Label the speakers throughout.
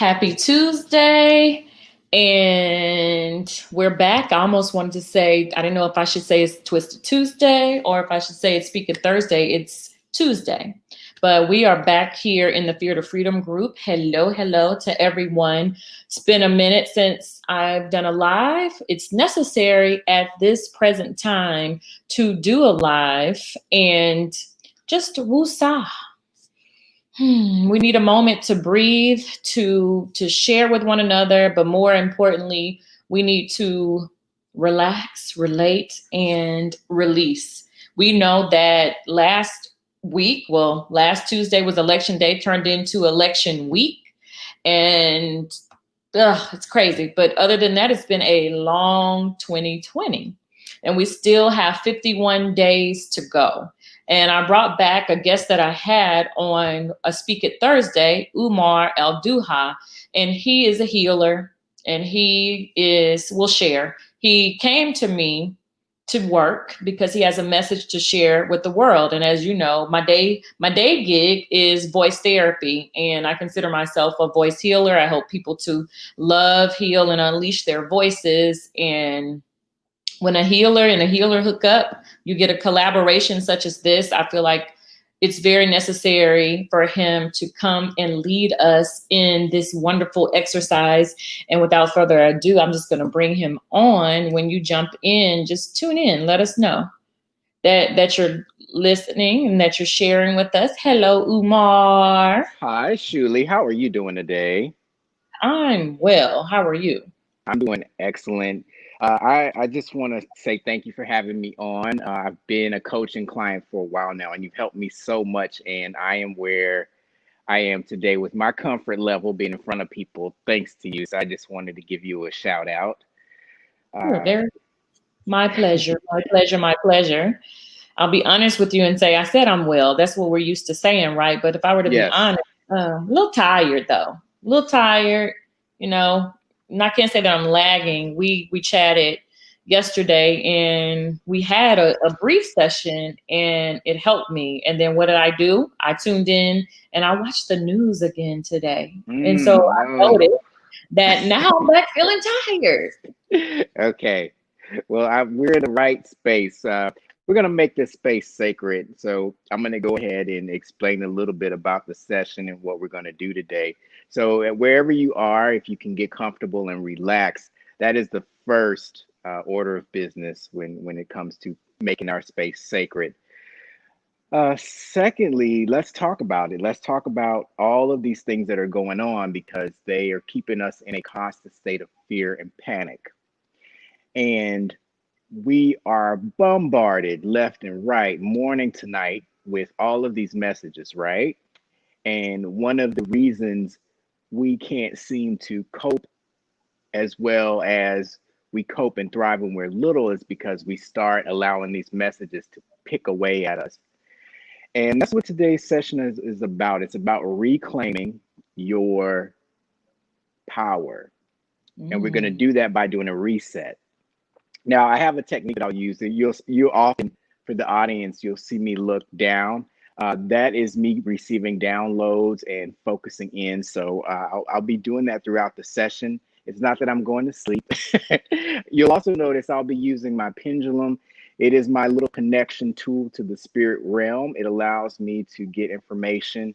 Speaker 1: Happy Tuesday. And we're back. I almost wanted to say, I didn't know if I should say it's Twisted Tuesday or if I should say it's Speaking Thursday. It's Tuesday. But we are back here in the Fear to Freedom group. Hello to everyone. It's been a minute since I've done a live. It's necessary at this present time to do a live and just woosah. We need a moment to breathe, to share with one another, but more importantly, we need to relax, relate, and release. We know that last Tuesday was election day, turned into election week, and it's crazy. But other than that, it's been a long 2020, and we still have 51 days to go. And I brought back a guest that I had on a Speak It Thursday, Umar Al-Duha, and he is a healer, and will share. He came to me to work because he has a message to share with the world. And as you know, my day gig is voice therapy, and I consider myself a voice healer. I help people to love, heal, and unleash their voices. And when a healer and a healer hook up, you get a collaboration such as this. I feel like it's very necessary for him to come and lead us in this wonderful exercise. And without further ado, I'm just going to bring him on. When you jump in, just tune in. Let us know that you're listening and that you're sharing with us. Hello, Umar.
Speaker 2: Hi, Shuli. How are you doing today?
Speaker 1: I'm well. How are you?
Speaker 2: I'm doing excellent. I just want to say thank you for having me on. I've been a coaching client for a while now, and you've helped me so much. And I am where I am today with my comfort level being in front of people, thanks to you. So I just wanted to give you a shout out.
Speaker 1: Sure,
Speaker 2: Uh,
Speaker 1: there. My pleasure. My pleasure. My pleasure. I'll be honest with you and say I said I'm well. That's what we're used to saying, right? But if I were to be
Speaker 2: yes.
Speaker 1: honest, a little tired though. A little tired, you know. And I can't say that I'm lagging. We chatted yesterday and we had a brief session and it helped me. And then what did I do? I tuned in and I watched the news again today. And so I
Speaker 2: No.
Speaker 1: noticed that now I'm back feeling tired.
Speaker 2: Okay. Well, we're in the right space. We're going to make this space sacred. So I'm going to go ahead and explain a little bit about the session and what we're going to do today. So wherever you are, if you can get comfortable and relax, that is the first order of business when it comes to making our space sacred. Secondly, let's talk about it. Let's talk about all of these things that are going on because they are keeping us in a constant state of fear and panic. And we are bombarded left and right, morning to night, with all of these messages, right? And one of the reasons we can't seem to cope as well as we cope and thrive when we're little is because we start allowing these messages to pick away at us. And that's what today's session is about. It's about reclaiming your power. And we're going to
Speaker 1: Mm.
Speaker 2: do that by doing a reset. Now, I have a technique that I'll use. That you often, for the audience, you'll see me look down. That is me receiving downloads and focusing in. So I'll be doing that throughout the session. It's not that I'm going to sleep. You'll also notice I'll be using my pendulum. It is my little connection tool to the spirit realm. It allows me to get information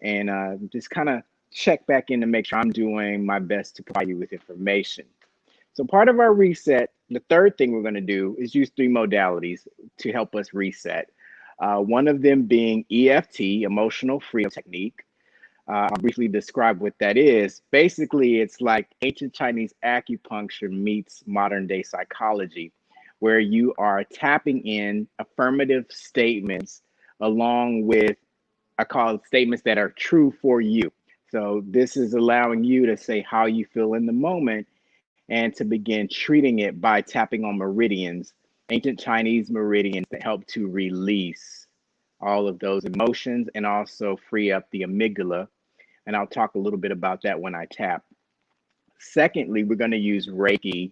Speaker 2: and just kind of check back in to make sure I'm doing my best to provide you with information. So part of our reset, the third thing we're going to do is use three modalities to help us reset. One of them being EFT, Emotional Freedom Technique. I'll briefly describe what that is. Basically, it's like ancient Chinese acupuncture meets modern day psychology, where you are tapping in affirmative statements along with, I call it statements that are true for you. So this is allowing you to say how you feel in the moment and to begin treating it by tapping on meridians, ancient Chinese meridians that help to release all of those emotions and also free up the amygdala. And I'll talk a little bit about that when I tap. Secondly, we're going to use Reiki,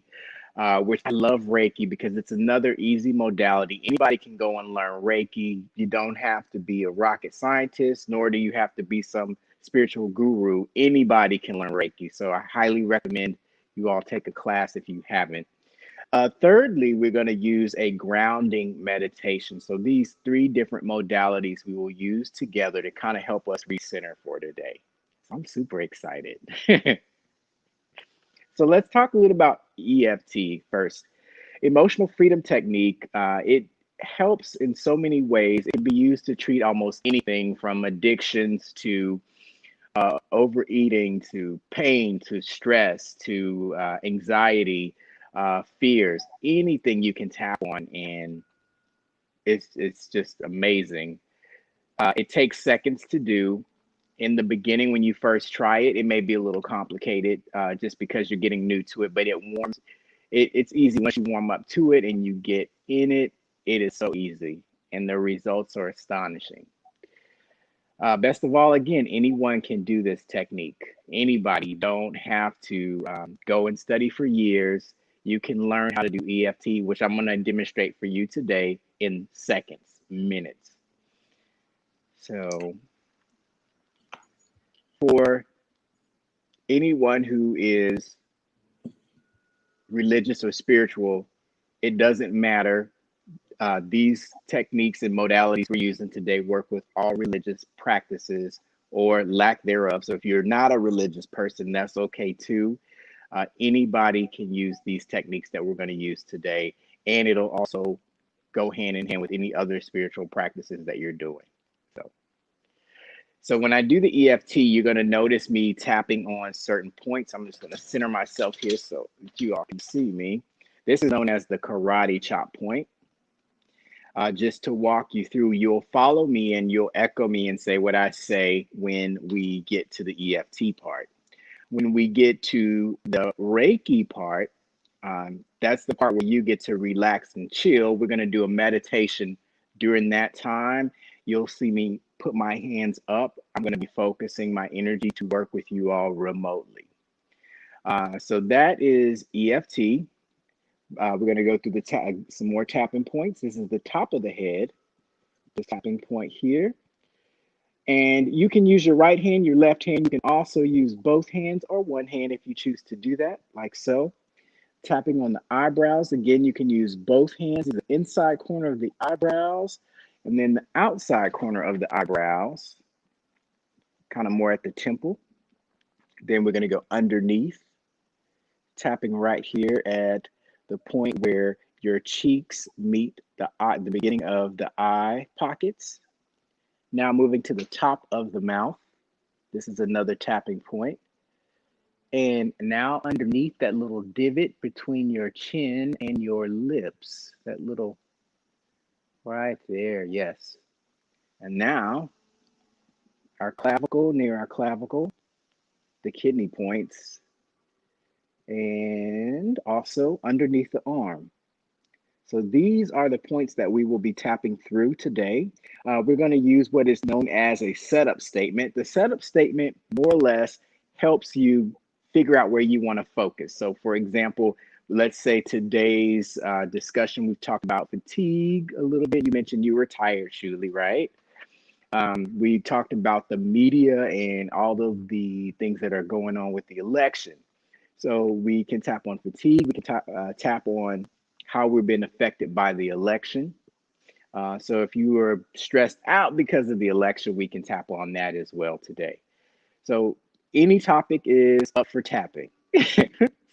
Speaker 2: which I love Reiki because it's another easy modality. Anybody can go and learn Reiki. You don't have to be a rocket scientist, nor do you have to be some spiritual guru, anybody can learn Reiki. So I highly recommend you all take a class if you haven't. Thirdly, we're going to use a grounding meditation. So these three different modalities we will use together to kind of help us recenter for today. So I'm super excited. So let's talk a little about EFT first. Emotional freedom technique. It helps in so many ways. It can be used to treat almost anything from addictions to overeating to pain to stress to anxiety, fears, anything you can tap on, and it's just amazing. It takes seconds to do. In the beginning, when you first try it, it may be a little complicated just because you're getting new to it, but it's easy once you warm up to it and you get in it. It is so easy, and the results are astonishing. Best of all, again, anyone can do this technique. Anybody. You don't have to go and study for years. You can learn how to do EFT, which I'm going to demonstrate for you today in seconds, minutes. So for anyone who is religious or spiritual, it doesn't matter. These techniques and modalities we're using today work with all religious practices or lack thereof. So if you're not a religious person, that's okay too. Anybody can use these techniques that we're going to use today, and it'll also go hand in hand with any other spiritual practices that you're doing. So when I do the EFT, you're going to notice me tapping on certain points. I'm just going to center myself here so that you all can see me. This is known as the karate chop point. Just to walk you through, you'll follow me and you'll echo me and say what I say when we get to the EFT part. When we get to the Reiki part, that's the part where you get to relax and chill. We're going to do a meditation during that time. You'll see me put my hands up. I'm going to be focusing my energy to work with you all remotely. So that is EFT. We're going to go through some more tapping points. This is the top of the head, the tapping point here. And you can use your right hand, your left hand. You can also use both hands or one hand if you choose to do that, like so. Tapping on the eyebrows. Again, you can use both hands in the inside corner of the eyebrows and then the outside corner of the eyebrows, kind of more at the temple. Then we're going to go underneath, tapping right here at the point where your cheeks meet the beginning of the eye pockets. Now moving to the top of the mouth. This is another tapping point. And now underneath that little divot between your chin and your lips, that little right there, yes. And now our clavicle, near our clavicle, the kidney points, and also underneath the arm. So these are the points that we will be tapping through today. We're going to use what is known as a setup statement. The setup statement more or less helps you figure out where you want to focus. So for example, let's say today's discussion, we've talked about fatigue a little bit. You mentioned you were tired, Shuli, right? We talked about the media and all of the things that are going on with the election. So we can tap on fatigue. We can tap on how we've been affected by the election. So if you were stressed out because of the election, we can tap on that as well today. So any topic is up for tapping.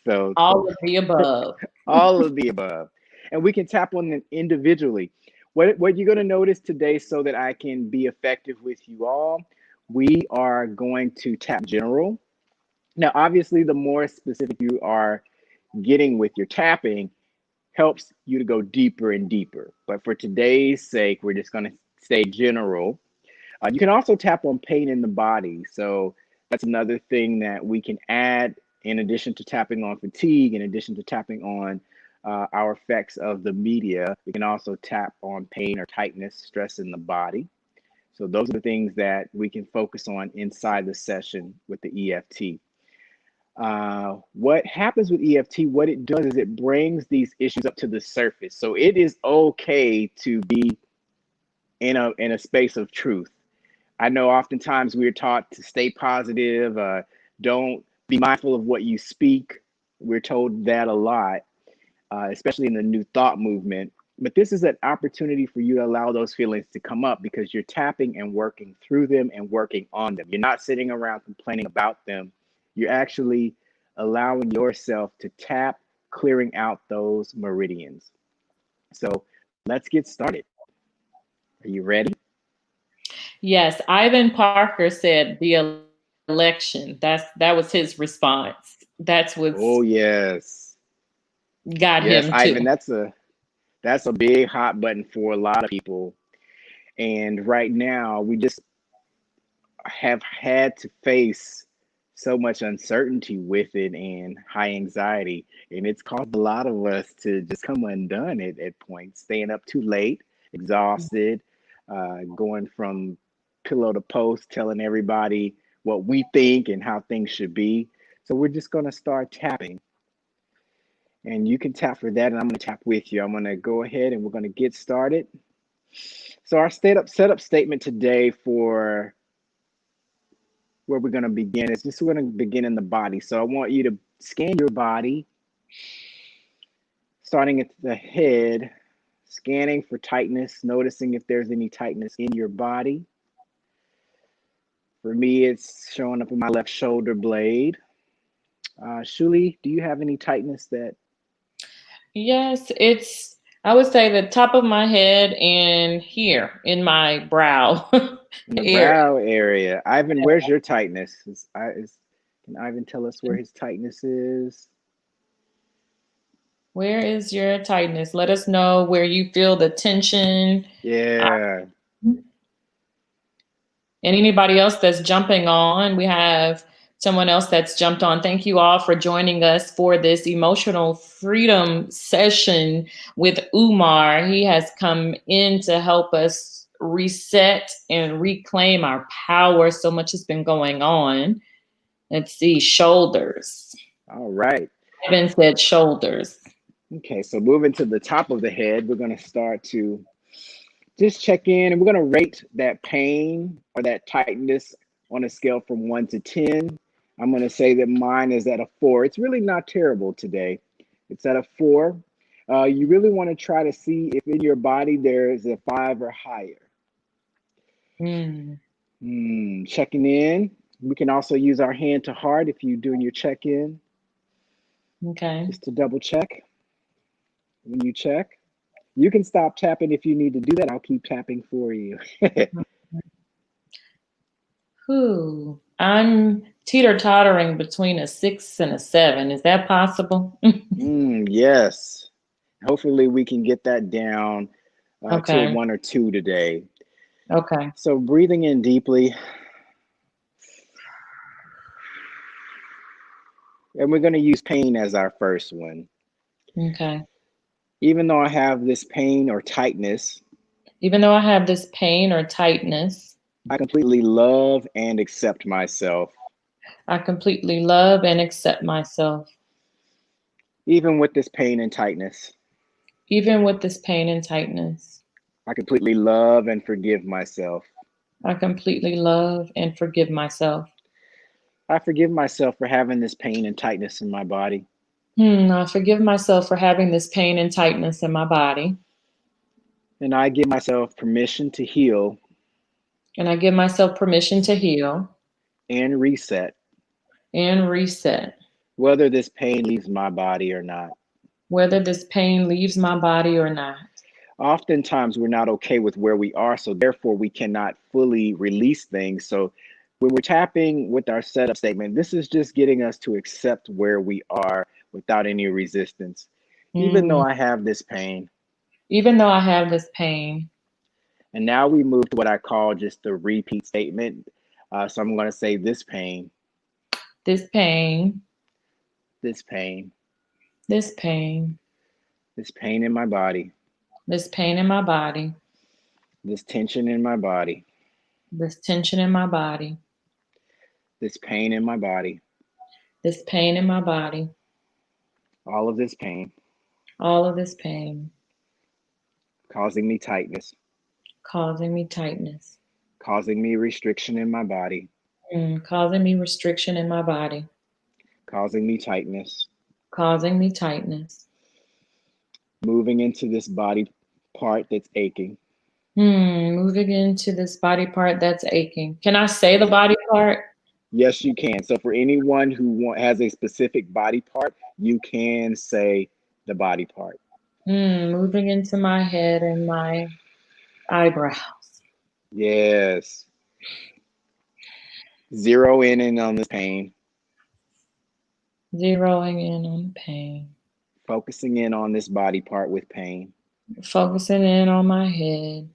Speaker 2: So
Speaker 1: all of the above.
Speaker 2: all of the above. And we can tap on them individually. What you're going to notice today, so that I can be effective with you all, we are going to tap general. Now, obviously, the more specific you are getting with your tapping helps you to go deeper and deeper. But for today's sake, we're just going to stay general. You can also tap on pain in the body. So that's another thing that we can add in addition to tapping on fatigue, in addition to tapping on our effects of the media. We can also tap on pain or tightness, stress in the body. So those are the things that we can focus on inside the session with the EFT. What happens with EFT, what it does is it brings these issues up to the surface. So it is okay to be in a space of truth. I know oftentimes we're taught to stay positive, don't be mindful of what you speak. We're told that a lot, especially in the New Thought movement. But this is an opportunity for you to allow those feelings to come up because you're tapping and working through them and working on them. You're not sitting around complaining about them. You're actually allowing yourself to tap, clearing out those meridians. So let's get started. Are you ready?
Speaker 1: Yes, Ivan Parker said the election. That was his response. That's what's
Speaker 2: Oh yes.
Speaker 1: got
Speaker 2: Yes,
Speaker 1: him too.
Speaker 2: Ivan, that's a big hot button for a lot of people. And right now we just have had to face so much uncertainty with it and high anxiety. And it's caused a lot of us to just come undone at points, staying up too late, exhausted, going from pillow to post, telling everybody what we think and how things should be. So we're just going to start tapping. And you can tap for that, and I'm going to tap with you. I'm going to go ahead and we're going to get started. So our setup statement today for where we're going to begin is just we're going to begin in the body. So I want you to scan your body, starting at the head, scanning for tightness, noticing if there's any tightness in your body. For me, it's showing up in my left shoulder blade. Shuli, do you have any tightness that?
Speaker 1: Yes, I would say the top of my head and here in my brow
Speaker 2: In the
Speaker 1: area.
Speaker 2: brow area? Ivan, where's your tightness? Can Ivan tell us where his tightness is?
Speaker 1: Where is your tightness? Let us know where you feel the tension.
Speaker 2: Yeah.
Speaker 1: And anybody else that's jumping on, we have someone else that's jumped on. Thank you all for joining us for this emotional freedom session with Umar. He has come in to help us reset and reclaim our power. So much has been going on. Let's see, shoulders.
Speaker 2: All right.
Speaker 1: Evan said shoulders.
Speaker 2: Okay, so moving to the top of the head, we're going to start to just check in and we're going to rate that pain or that tightness on a scale from 1 to 10. I'm going to say that mine is at a 4. It's really not terrible today. It's at a 4. You really want to try to see if in your body there is a 5 or higher. Checking in. We can also use our hand to heart if you're doing your check-in.
Speaker 1: Okay.
Speaker 2: Just to double check. When you check, you can stop tapping if you need to do that. I'll keep tapping for you.
Speaker 1: I'm teeter-tottering between a 6 and a 7. Is that possible?
Speaker 2: Yes. Hopefully we can get that down to a
Speaker 1: Okay.
Speaker 2: 1 or 2 today.
Speaker 1: Okay.
Speaker 2: So breathing in deeply. And we're going to use pain as our first one.
Speaker 1: Okay.
Speaker 2: Even though I have this pain or tightness,
Speaker 1: Even though I have this pain or tightness,
Speaker 2: I completely love and accept myself.
Speaker 1: I completely love and accept myself.
Speaker 2: Even with this pain and tightness,
Speaker 1: Even with this pain and tightness,
Speaker 2: I completely love and forgive myself.
Speaker 1: I completely love and forgive myself.
Speaker 2: I forgive myself for having this pain and tightness in my body.
Speaker 1: I forgive myself for having this pain and tightness in my body.
Speaker 2: And I give myself permission to heal
Speaker 1: And I give myself permission to heal
Speaker 2: and reset,
Speaker 1: and reset,
Speaker 2: whether this pain leaves my body or not.
Speaker 1: whether this pain leaves my body or not.
Speaker 2: Oftentimes, we're not okay with where we are, so therefore, we cannot fully release things. So, when we're tapping with our setup statement, this is just getting us to accept where we are without any resistance. Even though I have this pain.
Speaker 1: Even though I have this pain.
Speaker 2: And now we move to what I call just the repeat statement. So I'm going to say this pain,
Speaker 1: This pain.
Speaker 2: this pain,
Speaker 1: This pain.
Speaker 2: this pain in my body,
Speaker 1: This pain in my body.
Speaker 2: this tension in my body,
Speaker 1: This tension in my body.
Speaker 2: this pain in my body,
Speaker 1: This pain in my body.
Speaker 2: all of this pain
Speaker 1: All of this pain.
Speaker 2: causing me tightness,
Speaker 1: Causing me tightness.
Speaker 2: causing me restriction in my body,
Speaker 1: causing me restriction in my body,
Speaker 2: causing me tightness,
Speaker 1: causing me tightness.
Speaker 2: moving into this body part that's aching.
Speaker 1: Moving into this body part that's aching. Can I say the body part?
Speaker 2: Yes, you can. So for anyone who has a specific body part, you can say the body part.
Speaker 1: Moving into my head and my eyebrows.
Speaker 2: Yes. Zero in on this pain,
Speaker 1: Zeroing in on pain.
Speaker 2: focusing in on this body part with pain,
Speaker 1: Focusing in on my head.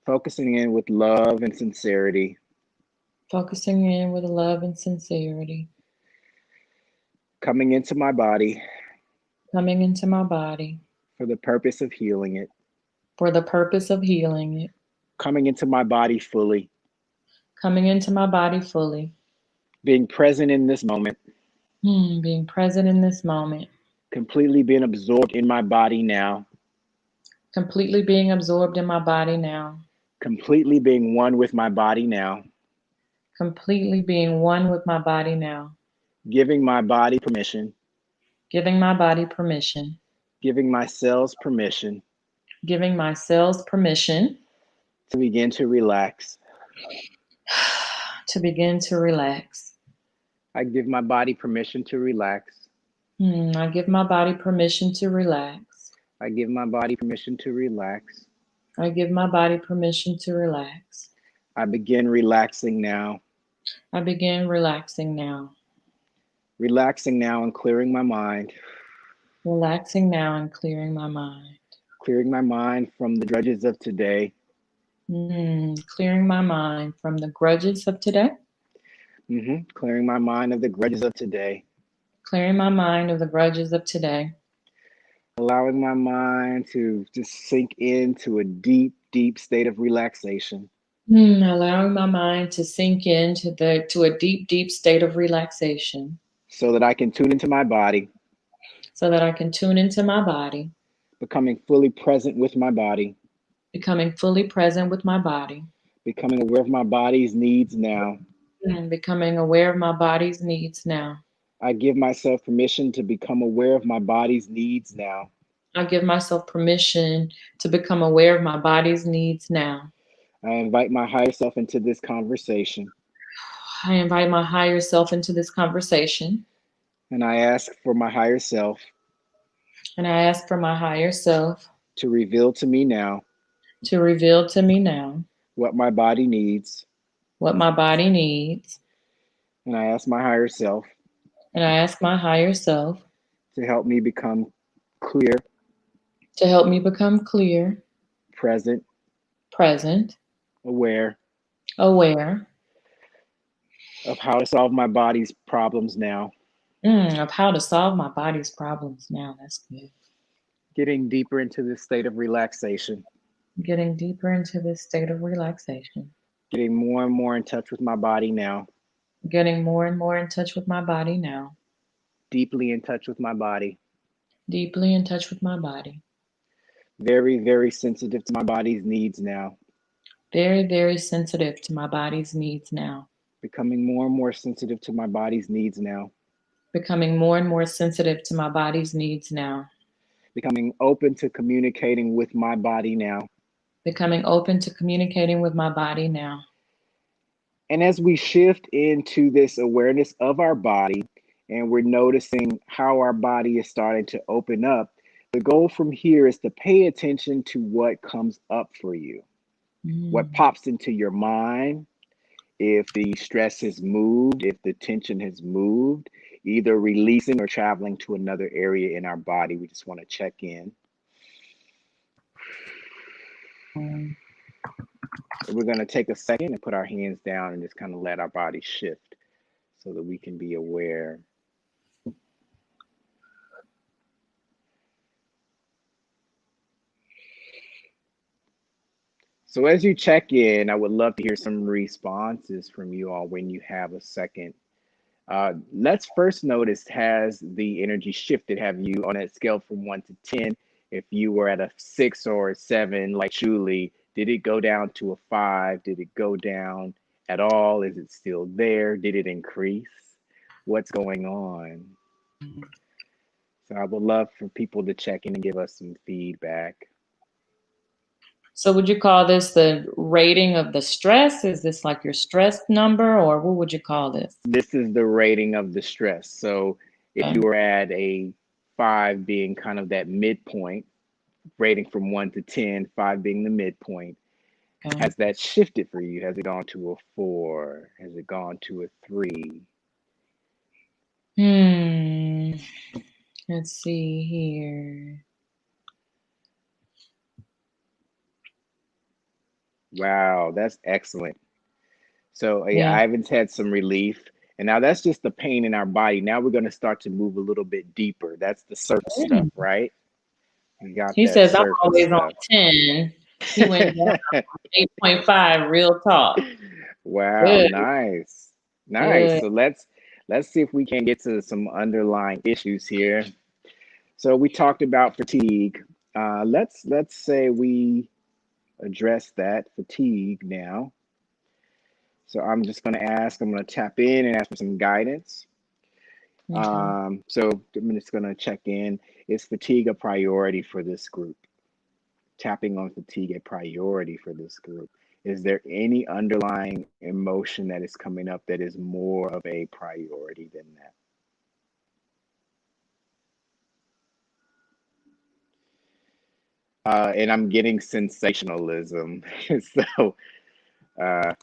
Speaker 2: focusing in with love and sincerity,
Speaker 1: Focusing in with love and sincerity.
Speaker 2: coming into my body
Speaker 1: Coming into my body
Speaker 2: for the purpose of healing it,
Speaker 1: for the purpose of healing it.
Speaker 2: coming into my body fully,
Speaker 1: Coming into my body fully.
Speaker 2: being present in this moment,
Speaker 1: Being present in this moment.
Speaker 2: completely being absorbed in my body now,
Speaker 1: Completely being absorbed in my body now.
Speaker 2: completely being one with my body now,
Speaker 1: Completely being one with my body now.
Speaker 2: giving my body permission,
Speaker 1: Giving my body permission.
Speaker 2: giving my cells permission
Speaker 1: Giving my cells permission
Speaker 2: to begin to relax.
Speaker 1: to begin to relax.
Speaker 2: I give my body permission to relax.
Speaker 1: I give my body permission to relax.
Speaker 2: I give my body permission to relax.
Speaker 1: I give my body permission to relax.
Speaker 2: I begin relaxing now.
Speaker 1: I begin relaxing now.
Speaker 2: Relaxing now and clearing my mind.
Speaker 1: Relaxing now and clearing my mind.
Speaker 2: Clearing my mind from the grudges of today.
Speaker 1: Clearing my mind from the grudges of today.
Speaker 2: Clearing my mind of the grudges of today.
Speaker 1: Clearing my mind of the grudges of today.
Speaker 2: Allowing my mind to just sink into a deep, deep state of relaxation.
Speaker 1: Allowing my mind to sink into to a deep, deep state of relaxation.
Speaker 2: So that I can tune into my body.
Speaker 1: So that I can tune into my body.
Speaker 2: Becoming fully present with my body.
Speaker 1: Becoming fully present with my body.
Speaker 2: Becoming aware of my body's needs now.
Speaker 1: Becoming aware of my body's needs now.
Speaker 2: I give myself permission to become aware of my body's needs now.
Speaker 1: I give myself permission to become aware of my body's needs now.
Speaker 2: I invite my higher self into this conversation.
Speaker 1: I invite my higher self into this conversation.
Speaker 2: And I ask for my higher self.
Speaker 1: And I ask for my higher self
Speaker 2: to reveal to me now.
Speaker 1: To reveal to me now.
Speaker 2: What my body needs.
Speaker 1: What my body needs.
Speaker 2: And I ask my higher self.
Speaker 1: And I ask my higher self.
Speaker 2: To help me become clear.
Speaker 1: To help me become clear.
Speaker 2: Present.
Speaker 1: Present.
Speaker 2: Aware.
Speaker 1: Aware.
Speaker 2: Of how to solve my body's problems now.
Speaker 1: Of how to solve my body's problems now. That's good.
Speaker 2: Getting deeper into this state of relaxation.
Speaker 1: Getting deeper into this state of relaxation.
Speaker 2: Getting more and more in touch with my body now.
Speaker 1: Getting more and more in touch with my body now.
Speaker 2: Deeply in touch with my body.
Speaker 1: Deeply in touch with my body.
Speaker 2: Very, very sensitive to my body's needs now.
Speaker 1: Very, very sensitive to my body's needs now.
Speaker 2: Becoming more and more sensitive to my body's needs now.
Speaker 1: Becoming more and more sensitive to my body's needs now.
Speaker 2: Becoming open to communicating with my body now.
Speaker 1: Becoming open to communicating with my body now.
Speaker 2: And as we shift into this awareness of our body, and we're noticing how our body is starting to open up, the goal from here is to pay attention to what comes up for you. What pops into your mind, if the stress has moved, if the tension has moved, either releasing or traveling to another area in our body. We just want to check in. We're going to take a second and put our hands down and just kind of let our body shift so that we can be aware. So as you check in, I would love to hear some responses from you all when you have a second. Let's first notice, has the energy shifted? Have you, on that scale from 1 to 10, if you were at a 6 or a 7, like Julie, Did it go down to a 5? Did it go down at all? Is it still there? Did it increase? What's going on? So I would love for people to check in and give us some feedback.
Speaker 1: So would you call this the rating of the stress? Is this like your stress number, or what would you call this?
Speaker 2: This is the rating of the stress. So if
Speaker 1: Okay.
Speaker 2: you were at a 5 being kind of that midpoint, rating from 1 to 10, 5 being the midpoint,
Speaker 1: Okay.
Speaker 2: has that shifted for you? Has it gone to a 4? Has it gone to a 3?
Speaker 1: Let's see here.
Speaker 2: Wow, that's excellent. So yeah,
Speaker 1: Yeah.
Speaker 2: Ivan's had some relief. And now that's just the pain in our body. Now we're going to start to move a little bit deeper. That's the surface stuff,
Speaker 1: Mm.
Speaker 2: right? We got
Speaker 1: He
Speaker 2: that
Speaker 1: says I'm
Speaker 2: surface
Speaker 1: always on
Speaker 2: stuff.
Speaker 1: 10. He went down 8.5, real talk.
Speaker 2: Wow,
Speaker 1: Good,
Speaker 2: nice. Nice.
Speaker 1: good.
Speaker 2: So let's see if we can get to some underlying issues here. So we talked about fatigue. Let's say we address that fatigue now. So I'm just going to ask, I'm going to tap in and ask for some guidance.
Speaker 1: Okay.
Speaker 2: So I'm just going to check in. Is fatigue a priority for this group? Tapping on fatigue a priority for this group. Is there any underlying emotion that is coming up that is more of a priority than that? And I'm getting sensationalism. So uh,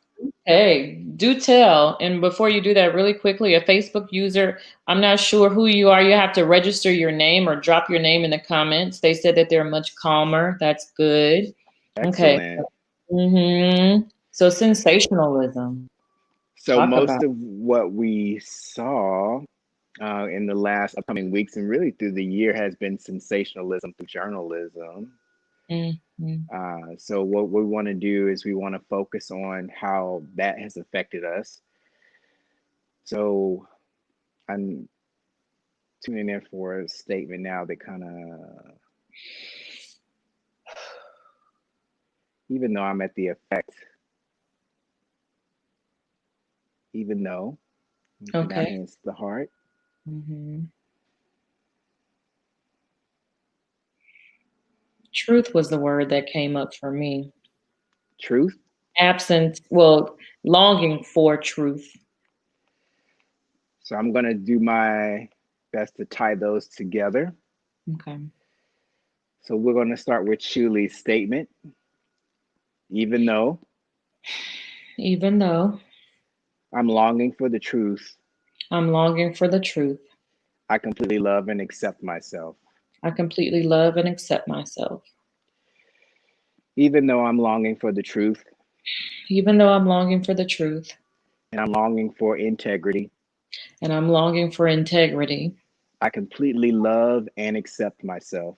Speaker 1: Hey, do tell. And before you do that, really quickly, a Facebook user, I'm not sure who you are. You have to register your name or drop your name in the comments. They said that they're much calmer. That's good. Okay.
Speaker 2: excellent.
Speaker 1: So sensationalism.
Speaker 2: So
Speaker 1: Talk
Speaker 2: most
Speaker 1: about.
Speaker 2: of what we saw in the last upcoming weeks and really through the year has been sensationalism through journalism.
Speaker 1: Mhm.
Speaker 2: So what we want to do is we want to focus on how that has affected us. So I'm tuning in for a statement now that kind of, even though I'm at the effect, even though, okay, down
Speaker 1: Okay.
Speaker 2: here it's the heart.
Speaker 1: hmm Truth was the word that came up for me.
Speaker 2: Truth.
Speaker 1: Absent, well, longing for truth.
Speaker 2: So I'm going to do my best to tie those together.
Speaker 1: Okay.
Speaker 2: So we're going to start with Shuli's statement. Even though
Speaker 1: Even though
Speaker 2: I'm longing for the truth,
Speaker 1: I'm longing for the truth,
Speaker 2: I completely love and accept myself.
Speaker 1: I completely love and accept myself.
Speaker 2: Even though I'm longing for the truth
Speaker 1: Even though I'm longing for the truth
Speaker 2: and I'm longing for integrity,
Speaker 1: and I'm longing for integrity,
Speaker 2: I completely love and accept myself.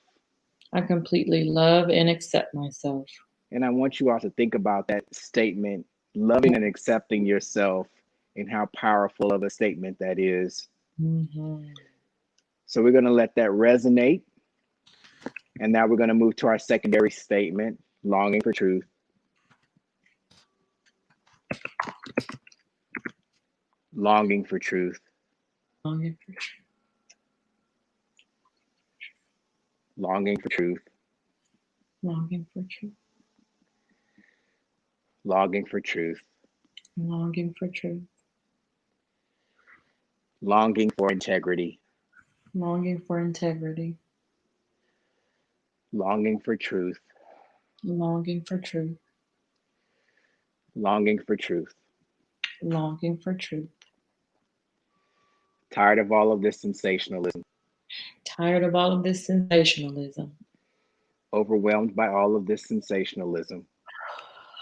Speaker 1: I completely love and accept myself.
Speaker 2: And I want you all to think about that statement, loving and accepting yourself, and how powerful of a statement that is.
Speaker 1: hmm
Speaker 2: So we're going to let that resonate. And now we're going to move to our secondary statement, longing for truth. Longing for truth.
Speaker 1: Longing for truth.
Speaker 2: Longing for truth.
Speaker 1: Longing for truth.
Speaker 2: Longing for truth.
Speaker 1: Longing for truth.
Speaker 2: Longing for integrity.
Speaker 1: Longing for integrity.
Speaker 2: Longing for truth.
Speaker 1: Longing for truth.
Speaker 2: Longing for truth.
Speaker 1: Longing for truth.
Speaker 2: Tired of all of this sensationalism.
Speaker 1: Tired of all of this sensationalism.
Speaker 2: Overwhelmed by all of this sensationalism.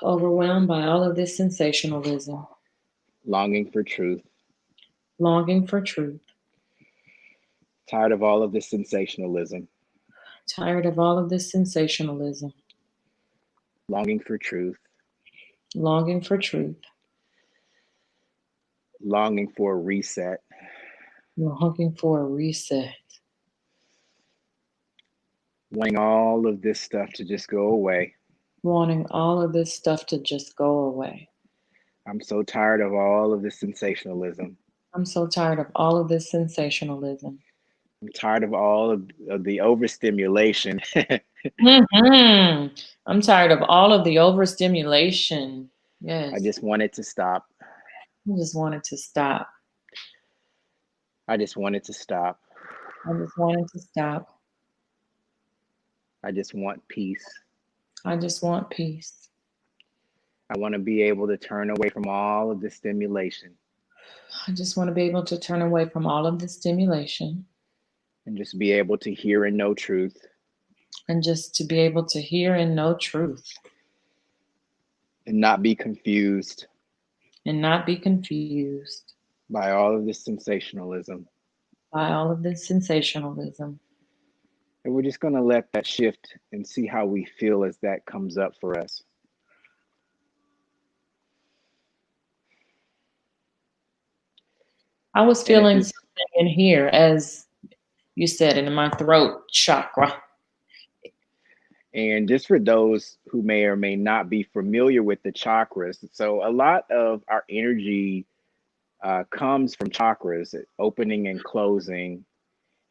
Speaker 1: Overwhelmed by all of this sensationalism.
Speaker 2: Longing for truth.
Speaker 1: Longing for truth.
Speaker 2: Tired of all of this sensationalism.
Speaker 1: Tired of all of this sensationalism.
Speaker 2: Longing for truth.
Speaker 1: Longing for truth.
Speaker 2: Longing for a reset.
Speaker 1: Longing for a reset.
Speaker 2: Wanting all of this stuff to just go away.
Speaker 1: wanting all of this stuff to just go away.
Speaker 2: I'm so tired of all of this sensationalism.
Speaker 1: I'm so tired of all of this sensationalism.
Speaker 2: I'm tired of all of the overstimulation.
Speaker 1: Hmm. I'm tired of all of the overstimulation.
Speaker 2: I
Speaker 1: Yes.
Speaker 2: just want it to stop.
Speaker 1: I just wanted to stop.
Speaker 2: I just want it to stop.
Speaker 1: I just wanted to stop.
Speaker 2: I just want peace.
Speaker 1: I just want peace.
Speaker 2: I want to be able to turn away from all of the stimulation
Speaker 1: I just want to be able to turn away from all of the stimulation
Speaker 2: and just be able to hear and know truth
Speaker 1: and just to be able to hear and know truth
Speaker 2: and not be confused
Speaker 1: and not be confused
Speaker 2: by all of this sensationalism.
Speaker 1: by all of this sensationalism.
Speaker 2: And we're just going to let that shift and see how we feel as that comes up for us.
Speaker 1: I was
Speaker 2: And if
Speaker 1: feeling
Speaker 2: this,
Speaker 1: something in here, as you said, in my throat chakra.
Speaker 2: and just for those who may or may not be familiar with the chakras, so a lot of our energy comes from chakras, opening and closing.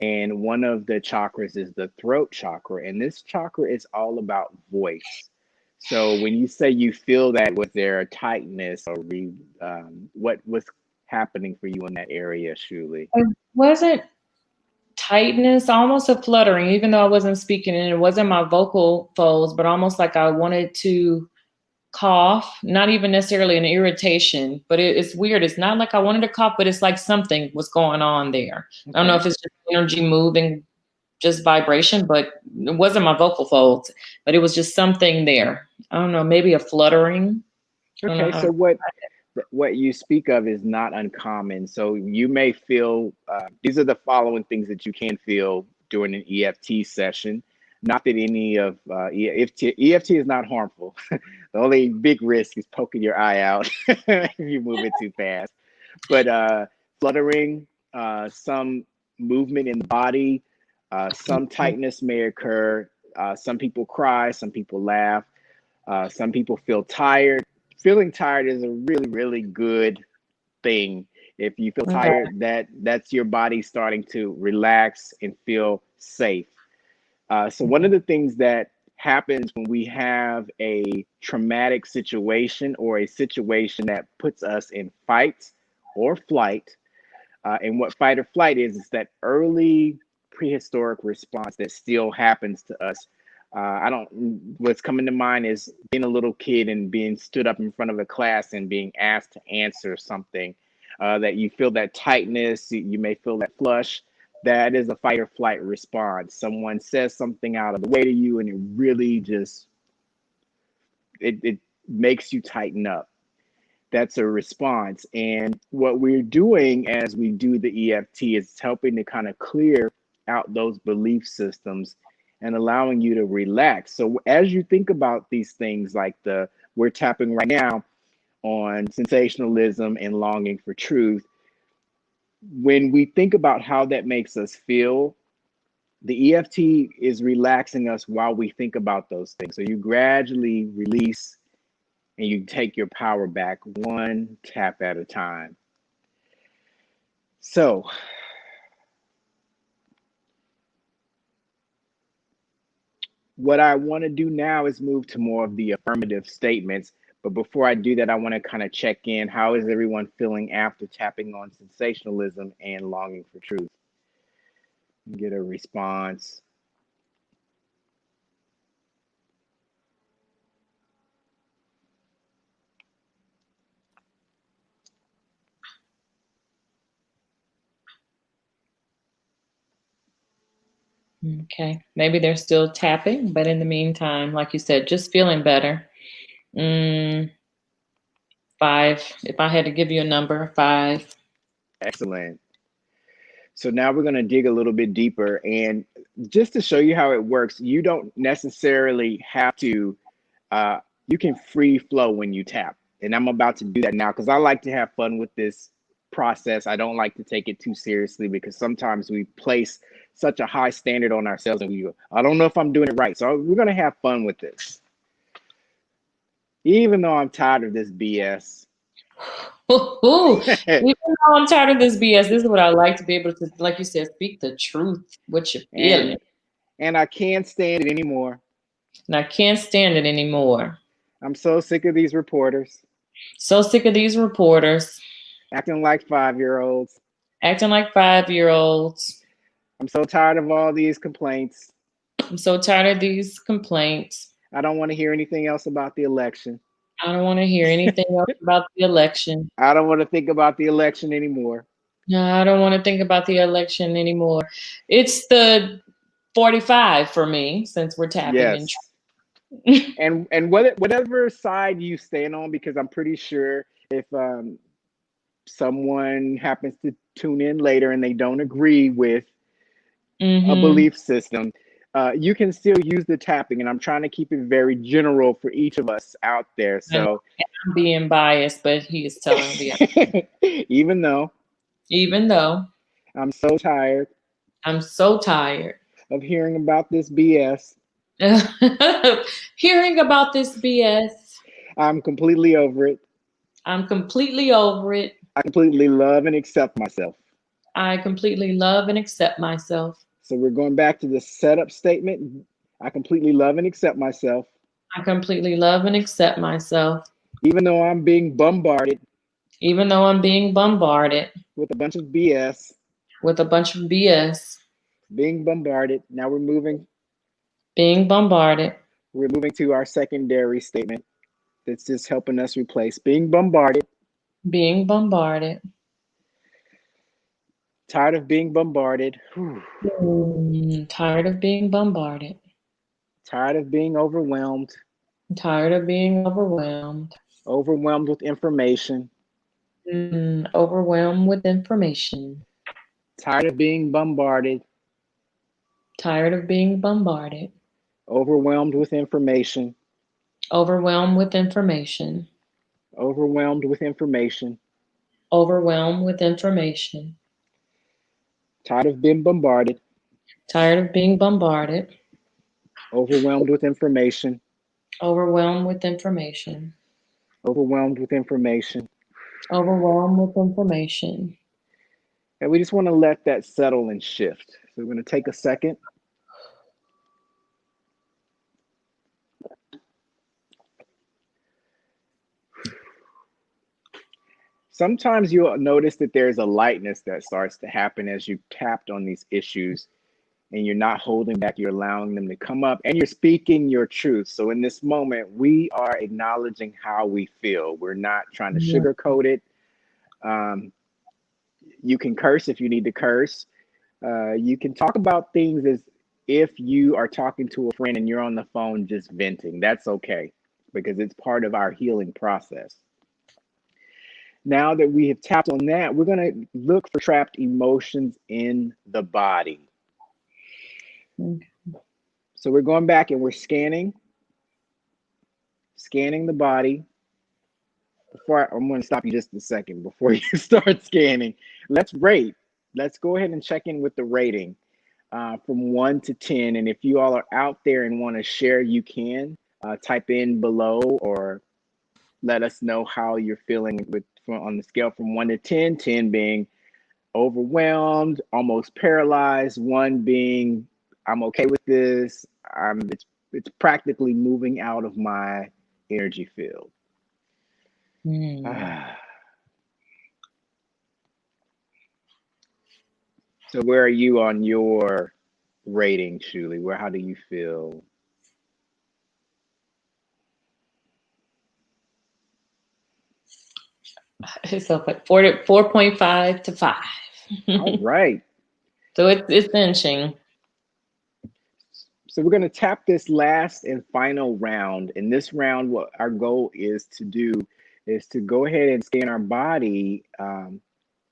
Speaker 2: And one of the chakras is the throat chakra. And this chakra is all about voice. So when you say you feel that, was there a tightness or what was happening for you in that area, Shuli?
Speaker 1: It wasn't tightness, almost a fluttering, even though I wasn't speaking, and it wasn't my vocal folds, but almost like I wanted to cough, not even necessarily an irritation, but it's weird. It's not like I wanted to cough, but it's like something was going on there. I don't know
Speaker 2: Okay.
Speaker 1: if it's just energy moving, just vibration, but it wasn't my vocal folds, but it was just something there. I don't know, maybe a fluttering. I don't know
Speaker 2: Okay.
Speaker 1: how.
Speaker 2: So what you speak of is not uncommon. So you may feel these are the following things that you can feel during an EFT session. Not that any of EFT is not harmful. The only big risk is poking your eye out if you move it too fast. But fluttering, some movement in the body, some tightness may occur. Some people cry, some people laugh, some people feel tired. Feeling tired is a really, really good thing. If you feel
Speaker 1: Okay.
Speaker 2: tired, that's your body starting to relax and feel safe. So one of the things that happens when we have a traumatic situation or a situation that puts us in fight or flight, and what fight or flight is that early prehistoric response that still happens to us. I don't, what's coming to mind is being a little kid and being stood up in front of a class and being asked to answer something, that you feel that tightness, you may feel that flush. That is a fight or flight response. Someone says something out of the way to you and it really just, it makes you tighten up. That's a response. And what we're doing as we do the EFT is helping to kind of clear out those belief systems and allowing you to relax. So as you think about these things like we're tapping right now on sensationalism and longing for truth, when we think about how that makes us feel, the EFT is relaxing us while we think about those things. So you gradually release and you take your power back one tap at a time. So what I want to do now is move to more of the affirmative statements. But before I do that, I want to kind of check in. How is everyone feeling after tapping on sensationalism and longing for truth? Get a response.
Speaker 1: Okay. Maybe they're still tapping, but in the meantime, like you said, just feeling better. 5. If I had to give you a number, 5.
Speaker 2: Excellent. So now we're going to dig a little bit deeper. And just to show you how it works, you don't necessarily have to, you can free flow when you tap. And I'm about to do that now because I like to have fun with this process. I don't like to take it too seriously because sometimes we place such a high standard on ourselves and we go, I don't know if I'm doing it right. So we're going to have fun with this. Even though I'm tired of this BS.
Speaker 1: Ooh, even though I'm tired of this BS, this is what I like to be able to, like you said, speak the truth, what you're feeling.
Speaker 2: And I can't stand it anymore.
Speaker 1: And I can't stand it anymore.
Speaker 2: I'm so sick of these reporters
Speaker 1: So sick of these reporters
Speaker 2: acting like 5-year-olds.
Speaker 1: acting like 5-year-olds.
Speaker 2: I'm so tired of all these complaints.
Speaker 1: I'm so tired of these complaints.
Speaker 2: I don't want to hear anything else about the election.
Speaker 1: I don't want to hear anything else about the election.
Speaker 2: I don't want to think about the election anymore.
Speaker 1: No, I don't want to think about the election anymore. It's the 45 for me since we're tapping in.
Speaker 2: Yes. And whatever side you stand on, because I'm pretty sure if someone happens to tune in later and they don't agree with a belief system, you can still use the tapping. And I'm trying to keep it very general for each of us out there. So
Speaker 1: I'm being biased, but he is telling me.
Speaker 2: even though I'm so tired of hearing about this BS.
Speaker 1: Hearing about this BS.
Speaker 2: I'm completely over it.
Speaker 1: I'm completely over it.
Speaker 2: I completely love and accept myself.
Speaker 1: I completely love and accept myself.
Speaker 2: So we're going back to the setup statement. I completely love and accept myself.
Speaker 1: I completely love and accept myself.
Speaker 2: Even though I'm being bombarded.
Speaker 1: Even though I'm being bombarded.
Speaker 2: With a bunch of BS.
Speaker 1: With a bunch of BS.
Speaker 2: Being bombarded. Now we're moving.
Speaker 1: Being bombarded.
Speaker 2: We're moving to our secondary statement. That's just helping us replace being bombarded.
Speaker 1: Being bombarded.
Speaker 2: Tired of being bombarded.
Speaker 1: Tired of being bombarded.
Speaker 2: Tired of being overwhelmed.
Speaker 1: Tired of being overwhelmed.
Speaker 2: Overwhelmed with information.
Speaker 1: Overwhelmed with information.
Speaker 2: Tired of being bombarded.
Speaker 1: Tired of being bombarded.
Speaker 2: Overwhelmed with information.
Speaker 1: Overwhelmed with information.
Speaker 2: Overwhelmed with information.
Speaker 1: Overwhelmed with information.
Speaker 2: Tired of being bombarded.
Speaker 1: Tired of being bombarded.
Speaker 2: Overwhelmed with information.
Speaker 1: Overwhelmed with information.
Speaker 2: Overwhelmed with information.
Speaker 1: Overwhelmed with information.
Speaker 2: And we just want to let that settle and shift. So we're going to take a second. Sometimes you'll notice that there's a lightness that starts to happen as you tapped on these issues, and you're not holding back, you're allowing them to come up, and you're speaking your truth. So in this moment, we are acknowledging how we feel. We're not trying to sugarcoat it. You can curse if you need to curse. You can talk about things as if you are talking to a friend and you're on the phone just venting. That's okay, because it's part of our healing process. Now that we have tapped on that, we're going to look for trapped emotions in the body. So we're going back and we're scanning the body. I'm going to stop you just a second before you start scanning. Let's rate. Let's go ahead and check in with the rating from 1 to 10. And if you all are out there and want to share, you can type in below or let us know how you're feeling on the scale from 1 to 10, 10 being overwhelmed, almost paralyzed, 1 being I'm okay with this. It's practically moving out of my energy field. So where are you on your rating, Shuli? How do you feel?
Speaker 1: It's up at 4.5 to 5.
Speaker 2: All right.
Speaker 1: So it's inching.
Speaker 2: So we're going to tap this last and final round. In this round, what our goal is to do is to go ahead and scan our body, and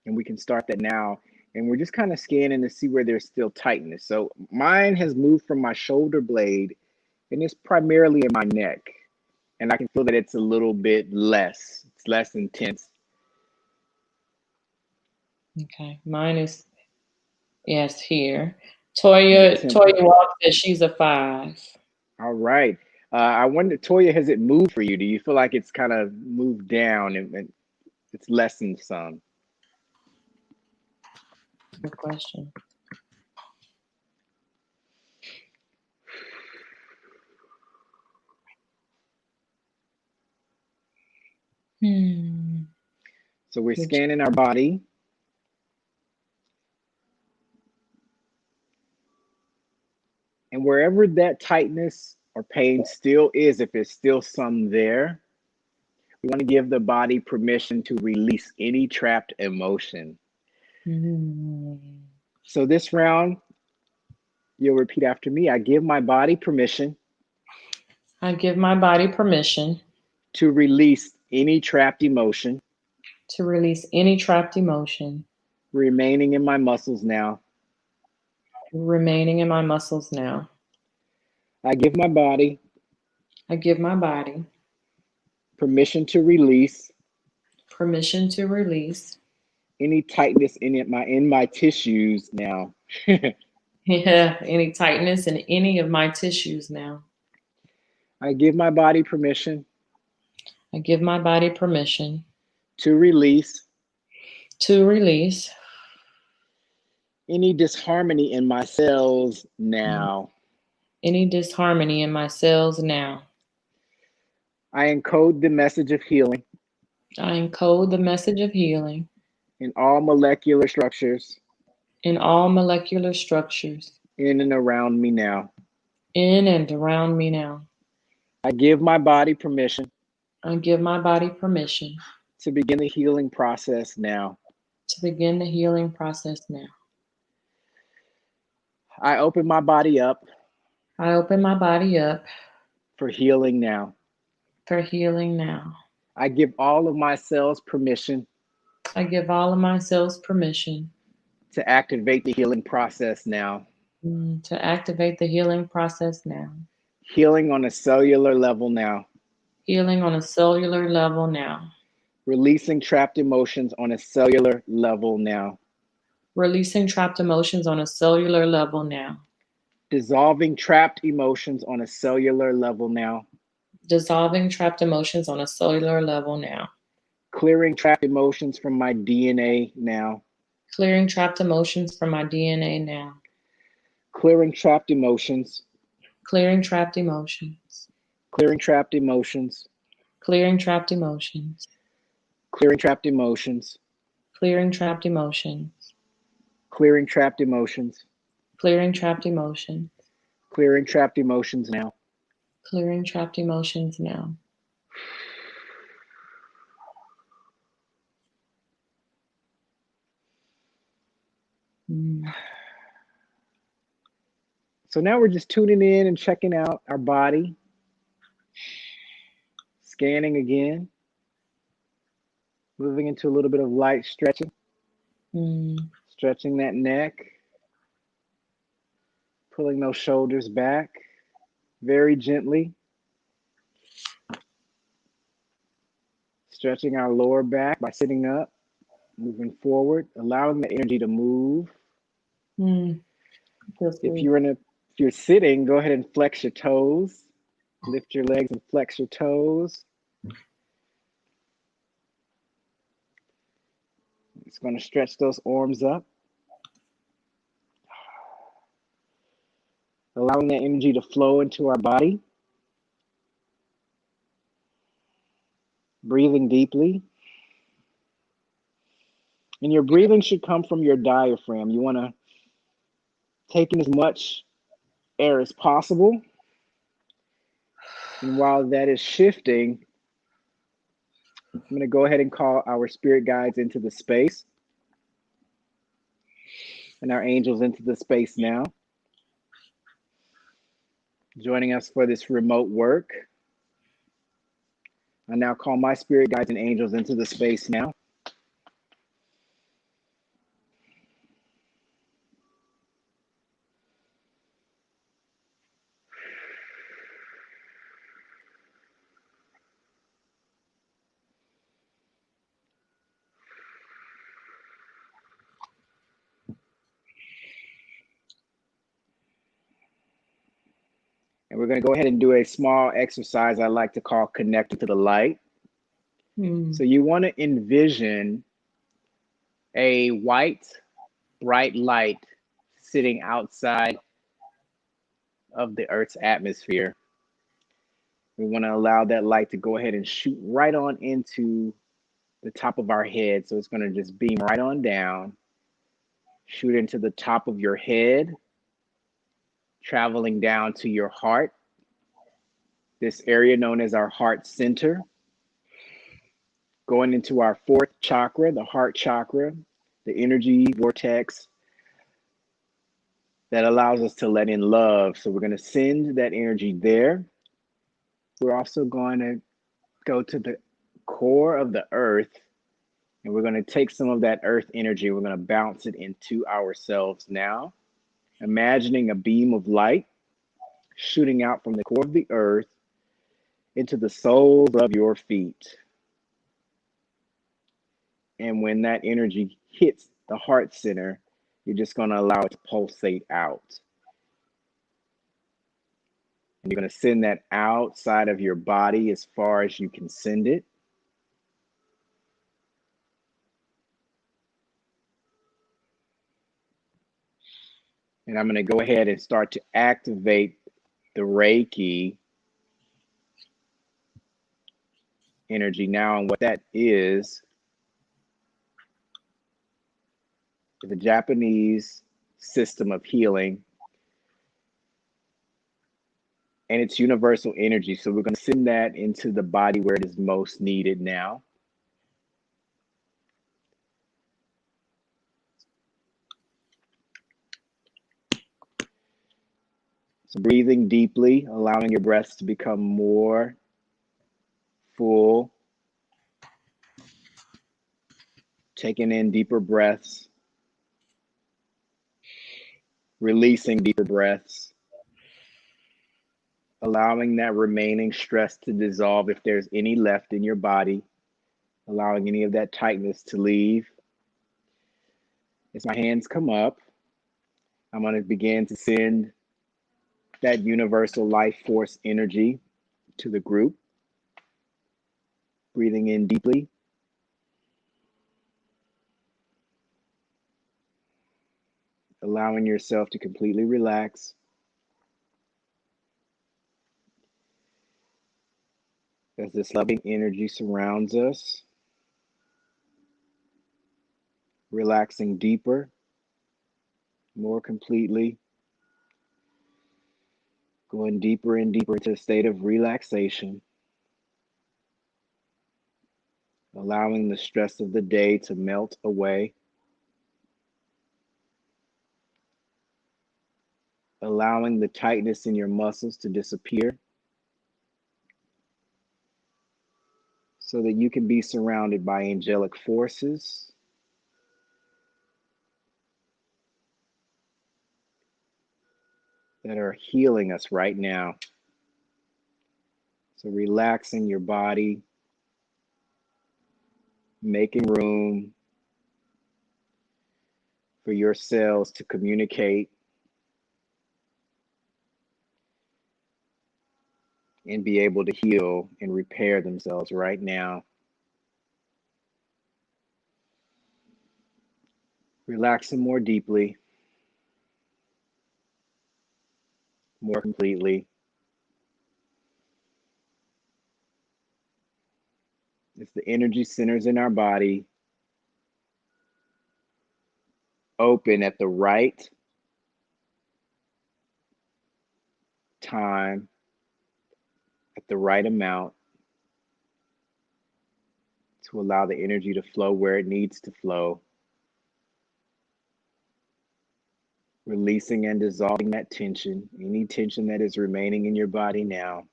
Speaker 2: we can start that now. And we're just kind of scanning to see where there's still tightness. So mine has moved from my shoulder blade, and it's primarily in my neck. And I can feel that it's a little bit less. It's less intense.
Speaker 1: Okay, mine is, yes, here. Toya Walk says she's a 5.
Speaker 2: All right. I wonder, Toya, has it moved for you? Do you feel like it's kind of moved down and it's lessened some?
Speaker 1: Good question. Hmm.
Speaker 2: So we're scanning our body. And wherever that tightness or pain still is, if there's still some there, we want to give the body permission to release any trapped emotion. So this round, you'll repeat after me. I give my body permission.
Speaker 1: I give my body permission
Speaker 2: To release any trapped emotion.
Speaker 1: to release any trapped emotion.
Speaker 2: Remaining in my muscles now.
Speaker 1: Remaining in my muscles now.
Speaker 2: I give my body.
Speaker 1: I give my body.
Speaker 2: Permission to release.
Speaker 1: Permission to release.
Speaker 2: Any tightness in my tissues now.
Speaker 1: Yeah, any tightness in any of my tissues now.
Speaker 2: I give my body permission.
Speaker 1: I give my body permission.
Speaker 2: To release.
Speaker 1: To release.
Speaker 2: Any disharmony in my cells now.
Speaker 1: Any disharmony in my cells now.
Speaker 2: I encode the message of healing.
Speaker 1: I encode the message of healing.
Speaker 2: In all molecular structures.
Speaker 1: In all molecular structures.
Speaker 2: In and around me now.
Speaker 1: In and around me now.
Speaker 2: I give my body permission.
Speaker 1: I give my body permission.
Speaker 2: To begin the healing process now.
Speaker 1: To begin the healing process now.
Speaker 2: I open my body up.
Speaker 1: I open my body up.
Speaker 2: For healing now.
Speaker 1: For healing now.
Speaker 2: I give all of my cells permission.
Speaker 1: I give all of my cells permission.
Speaker 2: To activate the healing process now.
Speaker 1: To activate the healing process now.
Speaker 2: Healing on a cellular level now.
Speaker 1: Healing on a cellular level now.
Speaker 2: Releasing trapped emotions on a cellular level now.
Speaker 1: Releasing trapped emotions on a cellular level now.
Speaker 2: Dissolving trapped emotions on a cellular level now.
Speaker 1: Dissolving trapped emotions on a cellular level now.
Speaker 2: Clearing trapped emotions from my DNA now.
Speaker 1: Clearing trapped emotions from my DNA now.
Speaker 2: Clearing trapped emotions.
Speaker 1: Clearing trapped emotions.
Speaker 2: Clearing trapped emotions.
Speaker 1: Clearing trapped emotions.
Speaker 2: Clearing trapped emotions.
Speaker 1: Clearing trapped emotions.
Speaker 2: Clearing trapped emotions.
Speaker 1: Clearing trapped emotions.
Speaker 2: Clearing trapped emotions now.
Speaker 1: Clearing trapped emotions now.
Speaker 2: So now we're just tuning in and checking out our body. Scanning again. Moving into a little bit of light stretching. Stretching that neck. Pulling those shoulders back very gently. Stretching our lower back by sitting up, moving forward, allowing the energy to move. If you're sitting, go ahead and flex your toes. Lift your legs and flex your toes. It's going to stretch those arms up. Allowing that energy to flow into our body. Breathing deeply. And your breathing should come from your diaphragm. You want to take in as much air as possible. And while that is shifting, I'm going to go ahead and call our spirit guides into the space. And our angels into the space now. Joining us for this remote work. I now call my spirit guides and angels into the space now. And we're going to go ahead and do a small exercise I like to call connecting to the light. So you want to envision a white, bright light sitting outside of the Earth's atmosphere. We want to allow that light to go ahead and shoot right on into the top of our head. So it's going to just beam right on down, shoot into the top of your head, traveling down to your heart, this area known as our heart center, going into our fourth chakra, the heart chakra, the energy vortex that allows us to let in love. So we're going to send that energy there. We're also going to go to the core of the earth, and we're going to take some of that earth energy. We're going to bounce it into ourselves now, imagining a beam of light shooting out from the core of the earth into the soles of your feet. And when that energy hits the heart center, you're just going to allow it to pulsate out. And you're going to send that outside of your body as far as you can send it. And I'm going to go ahead and start to activate the Reiki energy now. And what that is the Japanese system of healing. And it's universal energy. So we're going to send that into the body where it is most needed now. So breathing deeply, allowing your breaths to become more full. Taking in deeper breaths. Releasing deeper breaths. Allowing that remaining stress to dissolve if there's any left in your body. Allowing any of that tightness to leave. As my hands come up, I'm going to begin to send that universal life force energy to the group. Breathing in deeply. Allowing yourself to completely relax. As this loving energy surrounds us. Relaxing deeper, more completely. Going deeper and deeper into a state of relaxation. Allowing the stress of the day to melt away. Allowing the tightness in your muscles to disappear. So that you can be surrounded by angelic forces. That are healing us right now. So relaxing your body. Making room for your cells to communicate and be able to heal and repair themselves right now. Relaxing more deeply, more completely. It's the energy centers in our body open at the right time, at the right amount to allow the energy to flow where it needs to flow. Releasing and dissolving that tension, any tension that is remaining in your body now.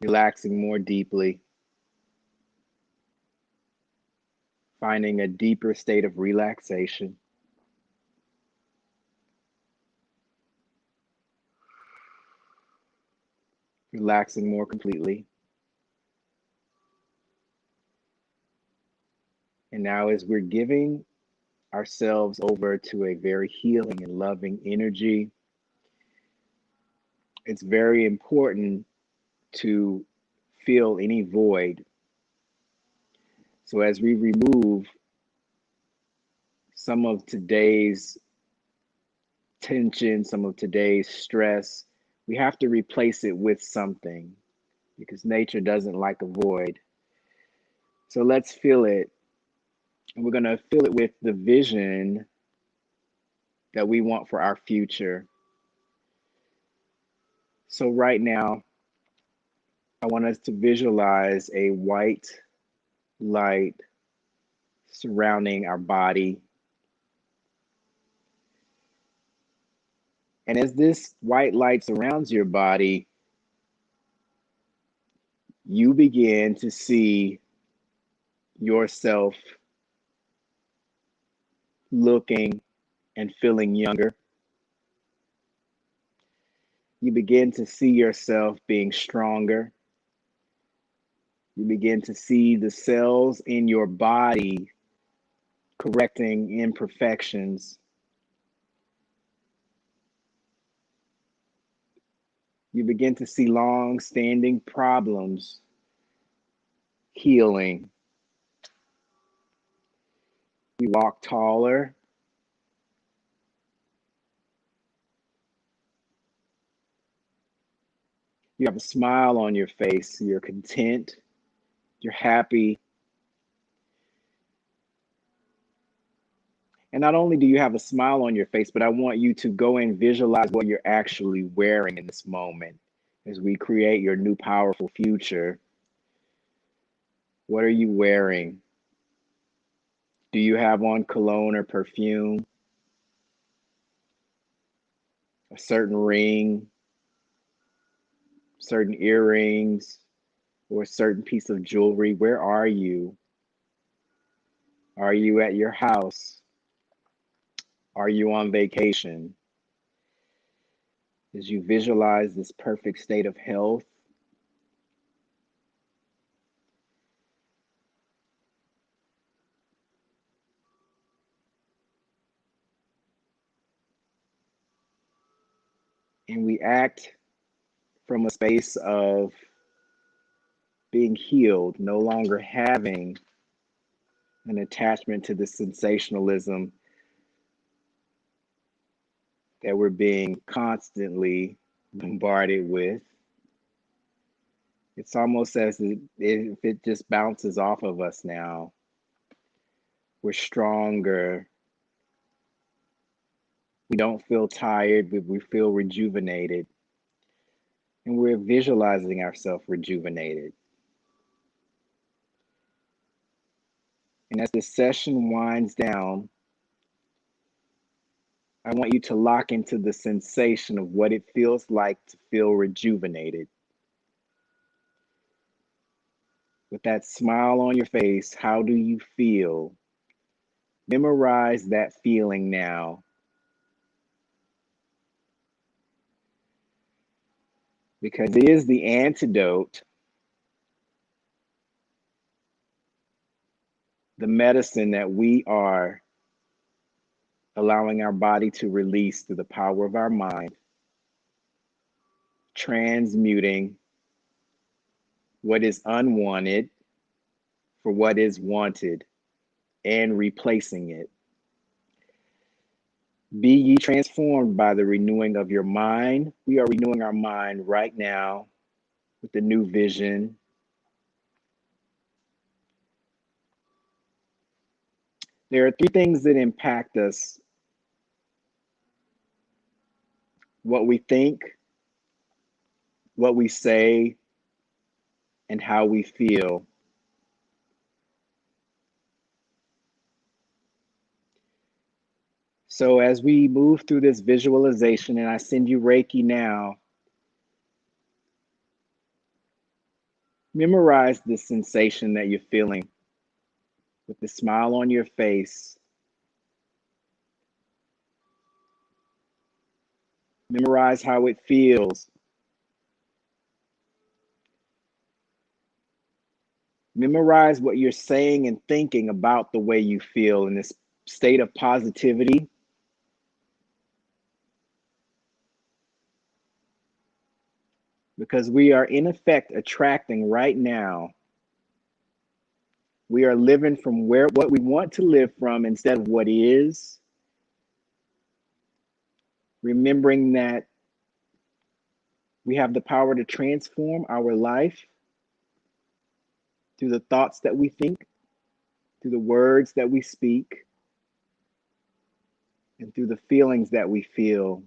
Speaker 2: Relaxing more deeply. Finding a deeper state of relaxation. Relaxing more completely. And now as we're giving ourselves over to a very healing and loving energy. It's very important to fill any void. So as we remove some of today's tension, some of today's stress, we have to replace it with something because nature doesn't like a void. So let's fill it. And we're going to fill it with the vision that we want for our future. So right now, I want us to visualize a white light surrounding our body. And as this white light surrounds your body, you begin to see yourself looking and feeling younger. You begin to see yourself being stronger. You begin to see the cells in your body correcting imperfections. You begin to see long-standing problems healing. You walk taller. You have a smile on your face. You're content. You're happy. And not only do you have a smile on your face, but I want you to go and visualize what you're actually wearing in this moment as we create your new powerful future. What are you wearing? Do you have on cologne or perfume? A certain ring, certain earrings, or a certain piece of jewelry? Where are you? Are you at your house? Are you on vacation? As you visualize this perfect state of health, and we act from a space of being healed, no longer having an attachment to the sensationalism that we're being constantly bombarded with. It's almost as if it just bounces off of us now. We're stronger. We don't feel tired, but we feel rejuvenated. And we're visualizing ourselves rejuvenated. And as the session winds down, I want you to lock into the sensation of what it feels like to feel rejuvenated. With that smile on your face, how do you feel? Memorize that feeling now. Because it is the antidote, the medicine that we are allowing our body to release through the power of our mind, transmuting what is unwanted for what is wanted and replacing it. Be ye transformed by the renewing of your mind. We are renewing our mind right now with the new vision. There are three things that impact us: what we think, what we say, and how we feel. So as we move through this visualization, and I send you Reiki now, memorize the sensation that you're feeling with the smile on your face. Memorize how it feels. Memorize what you're saying and thinking about the way you feel in this state of positivity. Because we are in effect attracting right now. We are living from what we want to live from instead of what is. Remembering that we have the power to transform our life through the thoughts that we think, through the words that we speak, and through the feelings that we feel.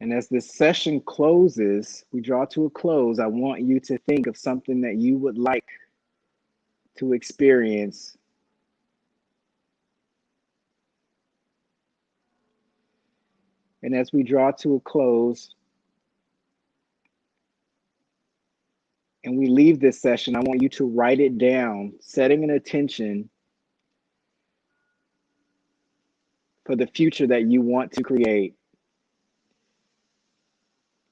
Speaker 2: And as this session closes, we draw to a close, I want you to think of something that you would like to experience. And as we draw to a close and we leave this session, I want you to write it down, setting an intention for the future that you want to create.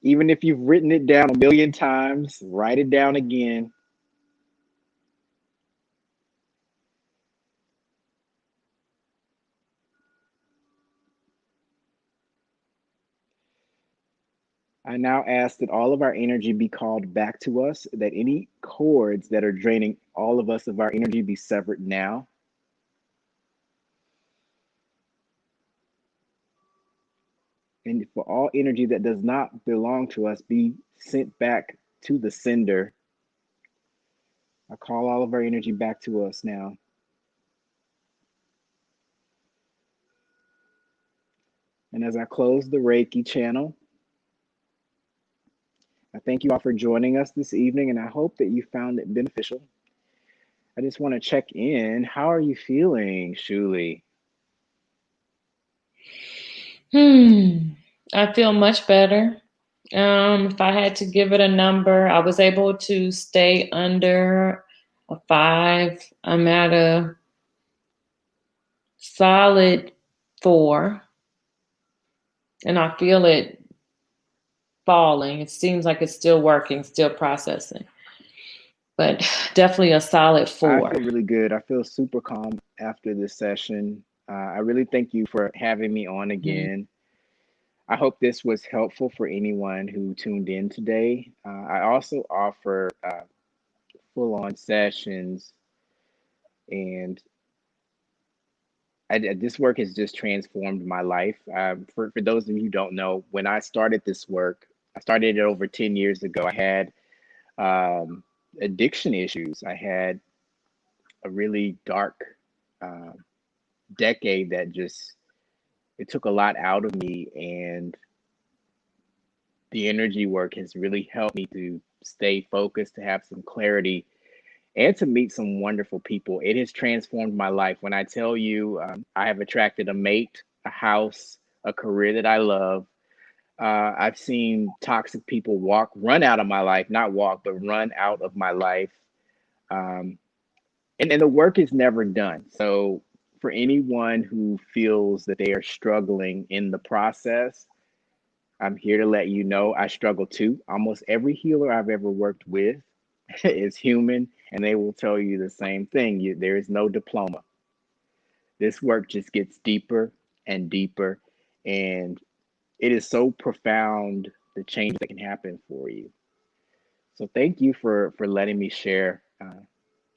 Speaker 2: Even if you've written it down a million times, write it down again. I now ask that all of our energy be called back to us, that any cords that are draining all of us of our energy be severed now. And for all energy that does not belong to us, be sent back to the sender. I call all of our energy back to us now. And as I close the Reiki channel, I thank you all for joining us this evening, and I hope that you found it beneficial. I just want to check in. How are you feeling, Shuli?
Speaker 1: I feel much better. If I had to give it a number, I was able to stay under a 5. I'm at a solid 4, and I feel it falling. It seems like it's still working, still processing, but definitely a solid 4.
Speaker 2: I feel really good. I feel super calm after this session. I really thank you for having me on again. I hope this was helpful for anyone who tuned in today. I also offer full-on sessions, and this work has just transformed my life. For those of you who don't know, when I started this work, I started it over 10 years ago. I had addiction issues. I had a really dark decade that just, it took a lot out of me, and the energy work has really helped me to stay focused, to have some clarity, and to meet some wonderful people. It has transformed my life. When I tell you, I have attracted a mate, a house, a career that I love. I've seen toxic people run out of my life, not walk, but run out of my life. And the work is never done. So for anyone who feels that they are struggling in the process, I'm here to let you know I struggle too. Almost every healer I've ever worked with is human, and they will tell you the same thing. There is no diploma. This work just gets deeper and deeper, and it is so profound, the change that can happen for you. So thank you for letting me share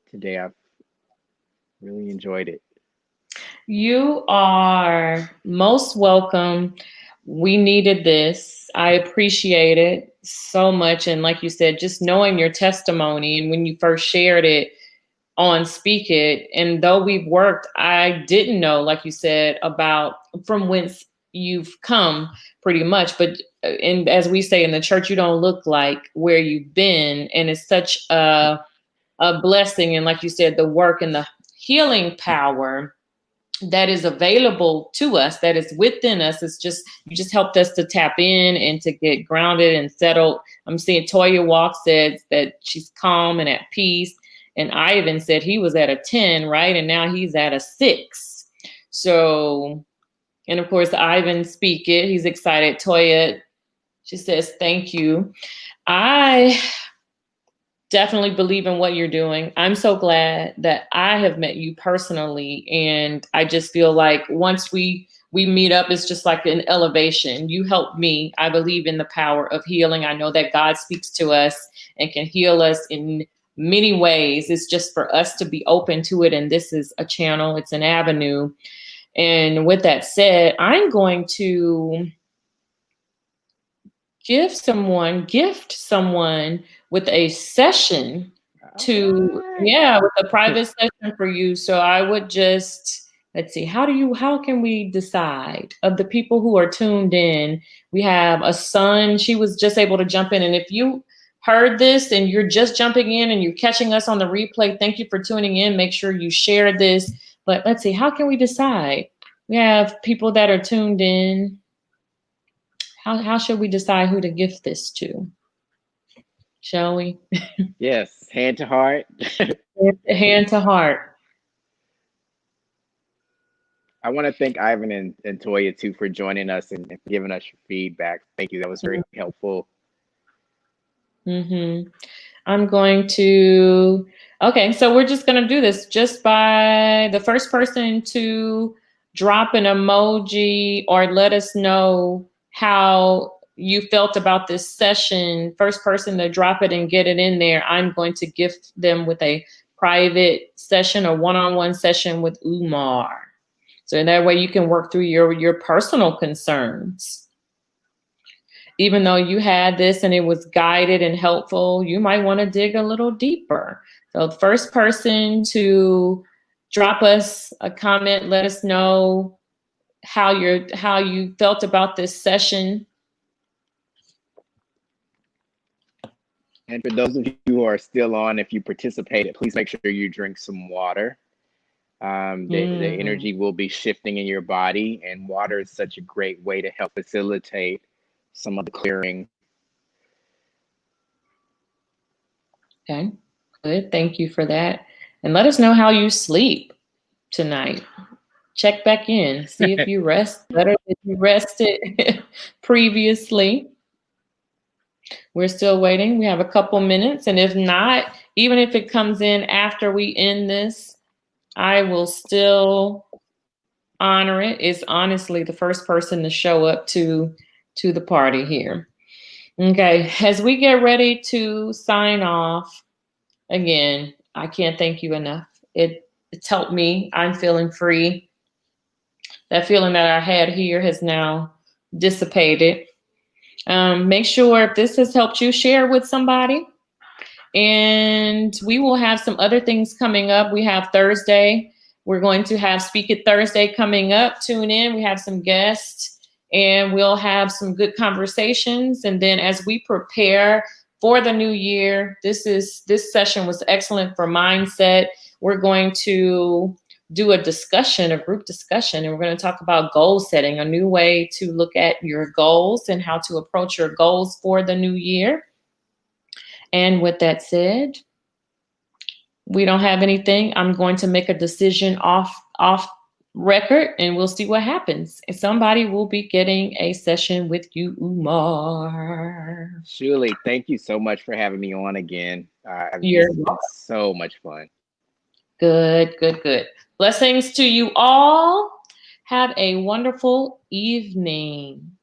Speaker 2: today. I've really enjoyed it.
Speaker 1: You are most welcome. We needed this. I appreciate it so much. And like you said, just knowing your testimony and when you first shared it on Speak It, and though we've worked, I didn't know, like you said, about from whence you've come pretty much. But and as we say in the church, you don't look like where you've been. And it's such a blessing. And like you said, the work and the healing power that is available to us, that is within us. It's just, you just helped us to tap in and to get grounded and settled. I'm seeing Toya Walk said that she's calm and at peace. And Ivan said he was at a 10, right? And now he's at a 6. So And of course, Ivan speak it. He's excited. Toya, she says, thank you. I definitely believe in what you're doing. I'm so glad that I have met you personally. And I just feel like once we meet up, it's just like an elevation. You helped me. I believe in the power of healing. I know that God speaks to us and can heal us in many ways. It's just for us to be open to it. And this is a channel, it's an avenue. And with that said, I'm going to gift someone with a session to, yeah, with a private session for you. So I would just, let's see, how can we decide of the people who are tuned in? We have a son, she was just able to jump in. And if you heard this and you're just jumping in and you're catching us on the replay, thank you for tuning in. Make sure you share this. But let's see, how can we decide? We have people that are tuned in. How should we decide who to gift this to? Shall we?
Speaker 2: Yes, hand to heart.
Speaker 1: Hand to heart.
Speaker 2: I want to thank Ivan and Toya too for joining us and giving us your feedback. Thank you. That was very helpful.
Speaker 1: I'm going to, okay, so we're just going to do this just by the first person to drop an emoji or let us know how you felt about this session. First person to drop it and get it in there, I'm going to gift them with a private session or one-on-one session with Umar. So that way you can work through your personal concerns. Even though you had this and it was guided and helpful, you might want to dig a little deeper. So the first person to drop us a comment, let us know how you felt about this session.
Speaker 2: And for those of you who are still on, if you participated, please make sure you drink some water. The energy will be shifting in your body, and water is such a great way to help facilitate some of the clearing.
Speaker 1: Okay, good. Thank you for that. And let us know how you sleep tonight. Check back in, see if you rest better than you rested previously. We're still waiting. We have a couple minutes. And if not, even if it comes in after we end this, I will still honor it. It's honestly the first person to show up to the party here. Okay, as we get ready to sign off, again, I can't thank you enough. It's helped me. I'm feeling free. That feeling that I had here has now dissipated. Make sure if this has helped you, share with somebody. And we will have some other things coming up. We have Thursday. We're going to have Speak It Thursday coming up. Tune in. We have some guests and we'll have some good conversations. And then as we prepare for the new year, this session was excellent for mindset. We're going to do a discussion, a group discussion, and we're going to talk about goal setting, a new way to look at your goals and how to approach your goals for the new year. And with that said, we don't have anything. I'm going to make a decision off record and we'll see what happens. And somebody will be getting a session with you, Umar.
Speaker 2: Shuli, thank you so much for having me on again.
Speaker 1: It's
Speaker 2: been so much fun.
Speaker 1: Good. Blessings to you all. Have a wonderful evening.